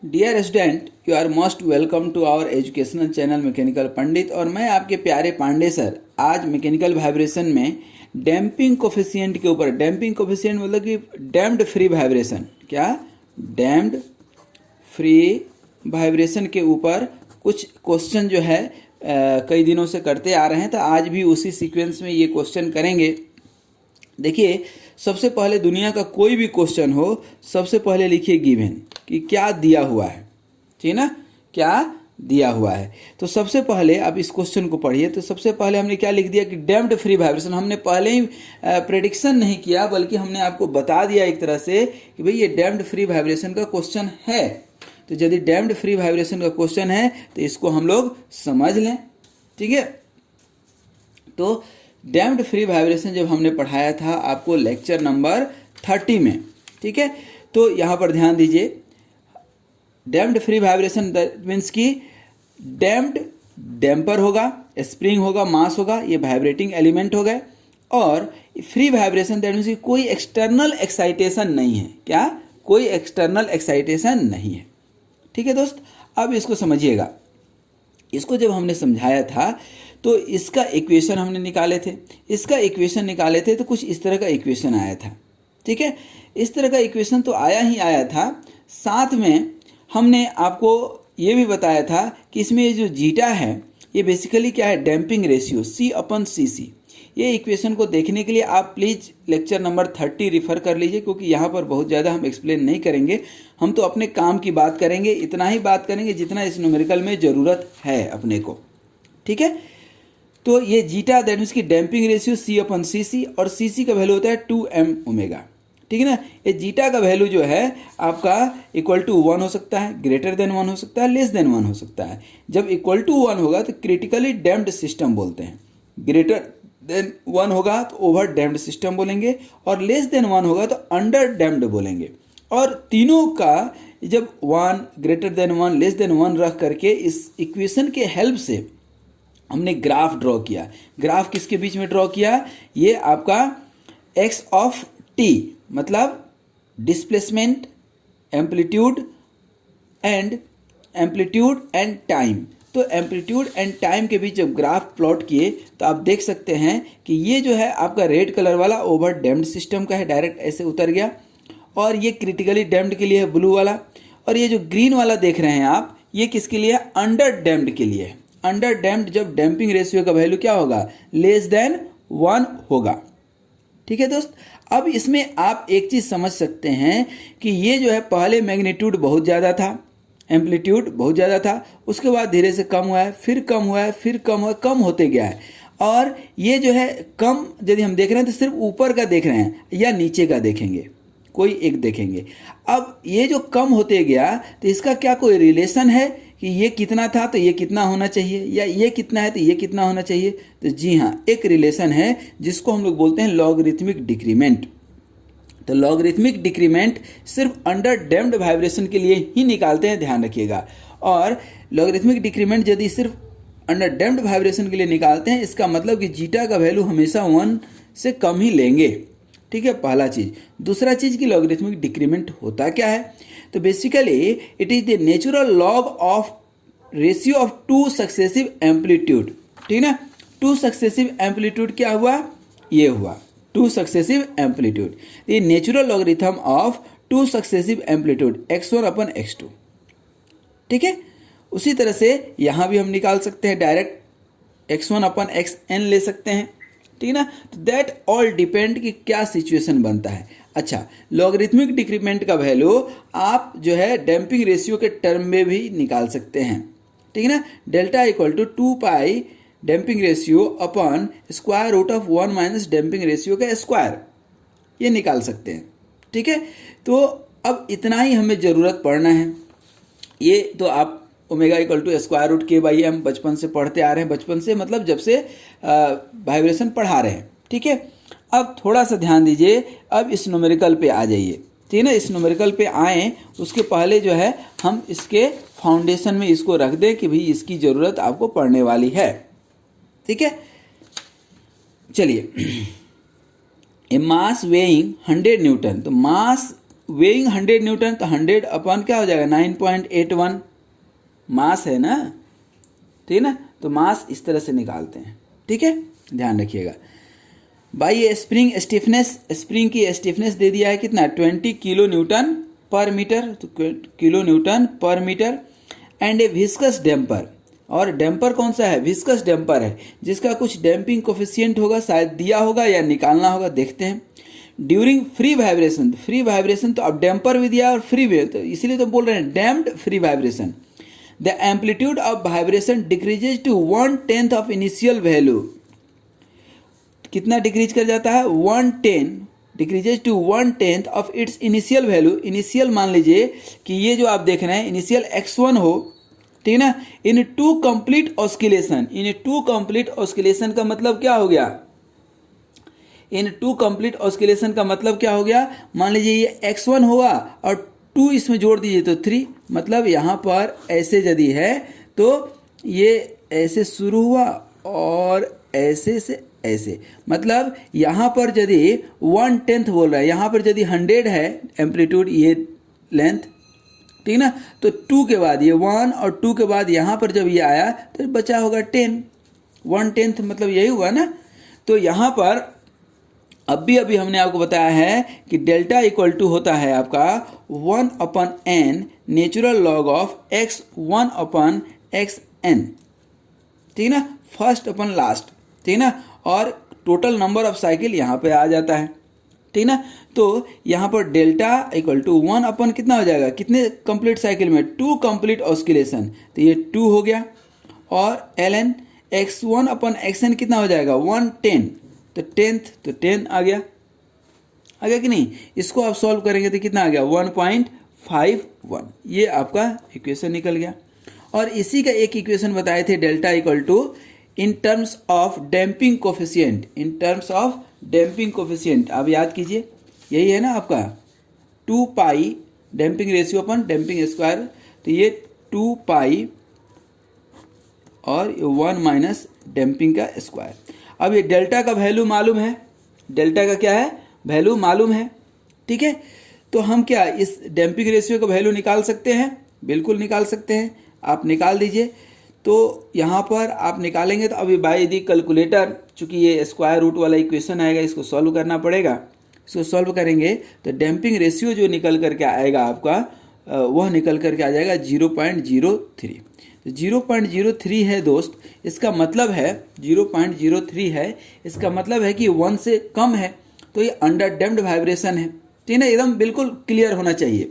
Dear student, you are most welcome to our educational channel Mechanical Pandit. और मैं आपके प्यारे पांडे सर आज मैकेनिकल वाइब्रेशन में डैम्पिंग कोफिशिएंट के ऊपर, डैम्पिंग कोफिशिएंट मतलब कि डैम्प्ड फ्री वाइब्रेशन, क्या डैम्प्ड फ्री वाइब्रेशन के ऊपर कुछ क्वेश्चन जो है कई दिनों से करते आ रहे हैं, तो आज भी उसी सीक्वेंस में ये क्वेश्चन करेंगे। देखिए, सबसे पहले दुनिया का कोई भी क्वेश्चन हो, सबसे पहले लिखिए गिवन कि क्या दिया हुआ है, ठीक है ना, क्या दिया हुआ है। तो सबसे पहले आप इस क्वेश्चन को पढ़िए। तो सबसे पहले हमने क्या लिख दिया कि डैम्प्ड फ्री वाइब्रेशन। हमने पहले ही प्रेडिक्शन नहीं किया, बल्कि हमने आपको बता दिया एक तरह से कि भाई ये डैम्प्ड फ्री वाइब्रेशन का क्वेश्चन है। तो यदि डैम्प्ड फ्री वाइब्रेशन का क्वेश्चन है तो इसको हम लोग समझ लें, ठीक है। तो डैम्प्ड फ्री वाइब्रेशन जब हमने पढ़ाया था आपको लेक्चर नंबर 30 में, ठीक है। तो यहाँ पर ध्यान दीजिए, डैम्प्ड फ्री वाइब्रेशन मीन्स कि डैम्प्ड डैम्पर होगा, स्प्रिंग होगा, मास होगा, ये वाइब्रेटिंग एलिमेंट हो गए। और फ्री वाइब्रेशन दैट मीन्स कि कोई एक्सटर्नल एक्साइटेशन नहीं है, क्या कोई एक्सटर्नल एक्साइटेशन नहीं है, ठीक है दोस्त। अब इसको समझिएगा। इसको जब हमने समझाया था तो इसका इक्वेशन हमने निकाले थे, इसका इक्वेशन निकाले थे तो कुछ इस तरह का इक्वेशन आया था, ठीक है। इस तरह का इक्वेशन तो आया ही आया था। साथ में हमने आपको ये भी बताया था कि इसमें ये जो जीटा है ये बेसिकली क्या है, डैम्पिंग रेशियो C/Cc। ये इक्वेशन को देखने के लिए आप प्लीज़ लेक्चर नंबर 30 रिफ़र कर लीजिए, क्योंकि यहाँ पर बहुत ज़्यादा हम एक्सप्लेन नहीं करेंगे। हम तो अपने काम की बात करेंगे, इतना ही बात करेंगे जितना इस न्यूमेरिकल में ज़रूरत है अपने को, ठीक है। तो ये जीटा दैट मीन्स की डैम्पिंग रेशियो C/Cc, और Cc का वैल्यू होता है 2m ओमेगा, ठीक है ना। ये जीटा का वैल्यू जो है आपका इक्वल टू 1 हो सकता है, ग्रेटर देन 1 हो सकता है, लेस देन 1 हो सकता है। जब इक्वल टू 1 होगा तो क्रिटिकली डैम्प्ड सिस्टम बोलते हैं, ग्रेटर देन 1 होगा तो ओवर डैम्प्ड सिस्टम बोलेंगे, और लेस देन 1 होगा तो अंडर डैम्प्ड बोलेंगे। और तीनों का जब 1, ग्रेटर देन 1, लेस देन 1 रख करके इस इक्वेशन के हेल्प से हमने ग्राफ ड्रॉ किया। ग्राफ किसके बीच में ड्रॉ किया, ये आपका x ऑफ t मतलब डिस्प्लेसमेंट, एम्पलीट्यूड एंड टाइम। तो एम्पलीट्यूड एंड टाइम के बीच जब ग्राफ प्लॉट किए तो आप देख सकते हैं कि ये जो है आपका रेड कलर वाला ओवर डैम्प्ड सिस्टम का है, डायरेक्ट ऐसे उतर गया। और ये क्रिटिकली डैम्प्ड के लिए है, ब्लू वाला। और ये जो ग्रीन वाला देख रहे हैं आप, ये किसके लिए है, अंडर डैम्प्ड के लिए है। अंडर डैम्प्ड जब डैम्पिंग रेशियो का वैल्यू क्या होगा, लेस देन 1 होगा, ठीक है दोस्त। अब इसमें आप एक चीज़ समझ सकते हैं कि ये जो है पहले मैग्नीट्यूड बहुत ज़्यादा था, एम्पलीट्यूड बहुत ज़्यादा था, उसके बाद धीरे से कम हुआ है, फिर कम हुआ है, फिर कम हुआ है, कम होते गया है। और ये जो है कम यदि हम देख रहे हैं तो सिर्फ ऊपर का देख रहे हैं या नीचे का देखेंगे, कोई एक देखेंगे। अब ये जो कम होते गया तो इसका क्या कोई रिलेशन है कि ये कितना था तो ये कितना होना चाहिए, या ये कितना है तो ये कितना होना चाहिए? तो जी हाँ, एक रिलेशन है जिसको हम लोग बोलते हैं लॉगरिथमिक डिक्रीमेंट। तो लॉगरिथमिक डिक्रीमेंट सिर्फ अंडर डैम्प्ड वाइब्रेशन के लिए ही निकालते हैं, ध्यान रखिएगा। और लॉगरिथमिक डिक्रीमेंट यदि सिर्फ अंडर डैम्प्ड वाइब्रेशन के लिए निकालते हैं, इसका मतलब कि जीटा का वैल्यू हमेशा 1 से कम ही लेंगे, ठीक है, पहला चीज़। दूसरा चीज़ कि लॉगरिथमिक डिक्रीमेंट होता क्या है, तो basically it is the natural log of ratio of 2 successive amplitude, ठीक है ना। 2 सक्सेसिव एम्पलीट्यूड क्या हुआ, ये हुआ 2 सक्सेसिव एम्पलीट्यूड, ये natural logarithm of 2 successive amplitude x1/x2, ठीक है। उसी तरह से यहाँ भी हम निकाल सकते हैं, डायरेक्ट x1/xn ले सकते हैं, ठीक है ना। तो दैट ऑल डिपेंड कि क्या सिचुएशन बनता है। अच्छा, लॉगरिथमिक डिक्रीमेंट का वैल्यू आप जो है डैम्पिंग रेशियो के टर्म में भी निकाल सकते हैं, ठीक है ना। Delta equal to 2 pi damping ratio upon square root of 1 minus damping ratio का स्क्वायर, ये निकाल सकते हैं, ठीक है। तो अब इतना ही हमें ज़रूरत पड़ना है। ये तो आप omega equal to square root k/m बचपन से पढ़ते आ रहे हैं, बचपन से मतलब जब से वाइब्रेशन पढ़ा रहे हैं, ठीक है। अब थोड़ा सा ध्यान दीजिए, अब इस न्यूमेरिकल पे आ जाइए, ठीक है ना। इस न्यूमेरिकल पे आएँ उसके पहले जो है हम इसके फाउंडेशन में इसको रख दें कि भाई इसकी ज़रूरत आपको पड़ने वाली है, ठीक है। चलिए, ए मास वेइंग 100 न्यूटन, तो मास वेइंग 100 न्यूटन, तो 100 अपॉन क्या हो जाएगा 9.81 मास है ना, ठीक है ना। तो मास इस तरह से निकालते हैं, ठीक है, ध्यान रखिएगा। बाई ये स्प्रिंग स्टिफनेस, स्प्रिंग की स्टिफनेस दे दिया है कितना 20 किलो न्यूटन पर मीटर, तो kilo newton per metre. And a viscous damper, और डैम्पर कौन सा है, विस्कस डैम्पर है, जिसका कुछ डैम्पिंग कोफिशिएंट होगा, शायद दिया होगा या निकालना होगा, देखते हैं। During free vibration, free vibration तो अब डैम्पर भी दिया और फ्री भी, तो इसीलिए तो बोल रहे हैं damped free vibration. The amplitude of vibration decreases to 1/10 of initial value, कितना डिक्रीज कर जाता है 1/10, decreases to 1/10 of its initial value. Initial मान लीजिए कि ये जो आप देख रहे हैं इनिशियल x1 हो, ठीक है ना, in two complete oscillation. In two complete oscillation का मतलब क्या हो गया, इन टू कंप्लीट ऑस्किलेशन का मतलब क्या हो गया, मान लीजिए ये x1 होगा और 2 इसमें जोड़ दीजिए तो 3, मतलब यहाँ पर ऐसे यदि है तो ये ऐसे शुरू हुआ और ऐसे से ऐसे, मतलब यहाँ पर यदि 1/10 बोल रहा है, यहाँ पर यदि 100 है एम्पलीट्यूड ये लेंथ, ठीक ना, तो 2 के बाद ये 1 और 2 के बाद यहाँ पर जब ये आया तो बचा होगा 10, 1/10 मतलब यही हुआ ना। तो यहाँ पर अभी हमने आपको बताया है कि डेल्टा इक्वल टू होता है आपका 1/n natural log of x 1/xn, ठीक ना, फर्स्ट अपन लास्ट, ठीक ना, और टोटल नंबर ऑफ साइकिल यहाँ पे आ जाता है, ठीक ना। तो यहाँ पर डेल्टा इक्वल टू 1 कितना हो जाएगा, कितने कंप्लीट साइकिल में 2 कंप्लीट ऑस्किलेशन, तो ये 2 हो गया, और ln x 1/xn कितना हो जाएगा 1/10, तो 10th, तो 10 आ गया कि नहीं। इसको आप सॉल्व करेंगे तो कितना आ गया 1.51, ये आपका इक्वेशन निकल गया। और इसी का एक इक्वेशन बताए थे delta equal to in terms of damping coefficient, in terms of damping coefficient, आप याद कीजिए यही है ना आपका 2 pi damping ratio upon damping square, तो ये 2 पाई और 1 माइनस डैम्पिंग का स्क्वायर। अब ये डेल्टा का वैल्यू मालूम है, डेल्टा का क्या है वैल्यू मालूम है, ठीक है। तो हम क्या इस डैम्पिंग रेशियो का वैल्यू निकाल सकते हैं, बिल्कुल निकाल सकते हैं, आप निकाल दीजिए। तो यहाँ पर आप निकालेंगे तो अभी बाय दी कैलकुलेटर, चूंकि ये स्क्वायर रूट वाला इक्वेशन आएगा, इसको सॉल्व करना पड़ेगा। इसको सॉल्व करेंगे तो डैम्पिंग रेशियो जो निकल करके आएगा आपका वह निकल करके आ जाएगा 0.03। तो 0.03 है दोस्त, इसका मतलब है 0.03 है, इसका मतलब है कि 1 से कम है, तो ये अंडर डैम्प्ड वाइब्रेशन है, ठीक है, एकदम बिल्कुल क्लियर होना चाहिए,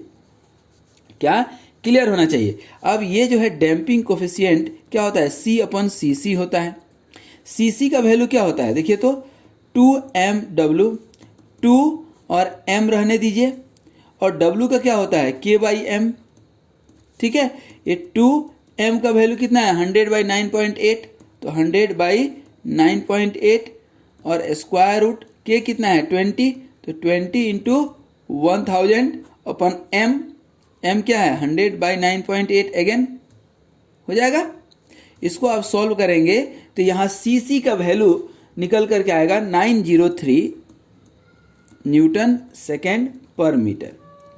क्या क्लियर होना चाहिए। अब ये जो है डैम्पिंग कोफिशिएंट क्या होता है C/cc होता है। cc का वैल्यू क्या होता है देखिए तो 2mw, 2 और m रहने दीजिए, और w का क्या होता है k/m, ठीक है। ये 2m का वैल्यू कितना है 100/9.8, तो 100/9.8, और स्क्वायर रूट k कितना है 20, तो 20 इंटू 1000 अपन m क्या है 100/9.8 अगेन हो जाएगा। इसको आप सॉल्व करेंगे तो यहाँ cc का वैल्यू निकल करके आएगा 903 न्यूटन सेकेंड पर मीटर,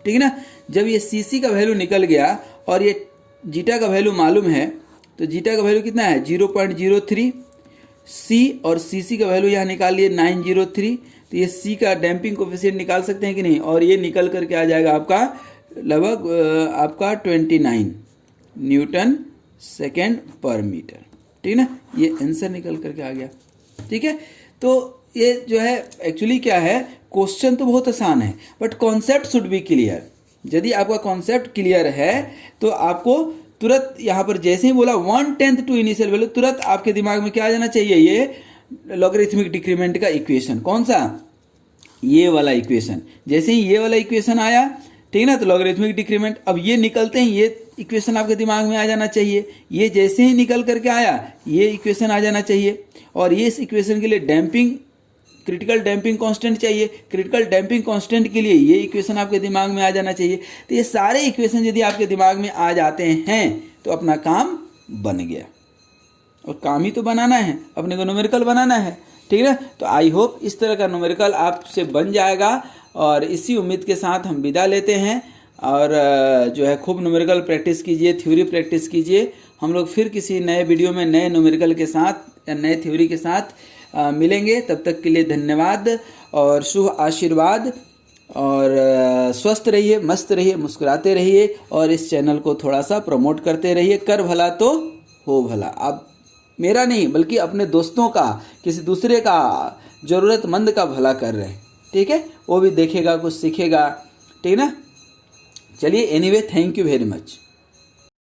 ठीक है ना। जब ये cc का वैल्यू निकल गया और ये जीटा का वैल्यू मालूम है, तो जीटा का वैल्यू कितना है 0.03, c और cc का वैल्यू यहाँ निकाल लिए 903, तो ये c का डैम्पिंग कोफिशिएंट निकाल सकते हैं कि नहीं, और ये निकल करके आ जाएगा आपका लगभग आपका 29 न्यूटन सेकेंड पर मीटर, ठीक है ना। ये आंसर निकल करके आ गया, ठीक है। तो ये जो है एक्चुअली क्या है, क्वेश्चन तो बहुत आसान है but concept should be clear. यदि आपका कॉन्सेप्ट क्लियर है तो आपको तुरंत यहाँ पर जैसे ही बोला 1/10 टू इनिशियल वैल्यू, तुरंत आपके दिमाग में क्या आ जाना चाहिए, ये लॉगरिथमिक डिक्रीमेंट का इक्वेशन, कौन सा, ये वाला इक्वेशन। जैसे ही ये वाला इक्वेशन आया, ठीक है ना, तो लॉगरिथमिक डिक्रीमेंट, अब ये निकलते हैं ये इक्वेशन आपके दिमाग में आ जाना चाहिए। ये जैसे ही निकल करके आया ये इक्वेशन आ जाना चाहिए, और ये इस इक्वेशन के लिए डैम्पिंग क्रिटिकल डैम्पिंग कांस्टेंट चाहिए, क्रिटिकल डैम्पिंग कांस्टेंट के लिए ये इक्वेशन आपके दिमाग में आ जाना चाहिए। तो ये सारे इक्वेशन यदि आपके दिमाग में आ जाते हैं तो अपना काम बन गया, और काम ही तो बनाना है, अपने को न्यूमेरिकल बनाना है, ठीक है ना। तो आई होप इस तरह का न्यूमेरिकल आपसे बन जाएगा, और इसी उम्मीद के साथ हम विदा लेते हैं। और जो है खूब न्यूमेरिकल प्रैक्टिस कीजिए, थ्योरी प्रैक्टिस कीजिए। हम लोग फिर किसी नए वीडियो में नए न्यूमेरिकल के साथ या नए थ्योरी के साथ मिलेंगे। तब तक के लिए धन्यवाद और शुभ आशीर्वाद। और स्वस्थ रहिए, मस्त रहिए, मुस्कुराते रहिए और इस चैनल को थोड़ा सा प्रमोट करते रहिए। कर भला तो हो भला। आप मेरा नहीं बल्कि अपने दोस्तों का, किसी दूसरे का, ज़रूरतमंद का भला कर रहे हैं, ठीक है। वो भी देखेगा, कुछ सीखेगा, ठीक है ना। चलिए, anyway, thank you very much.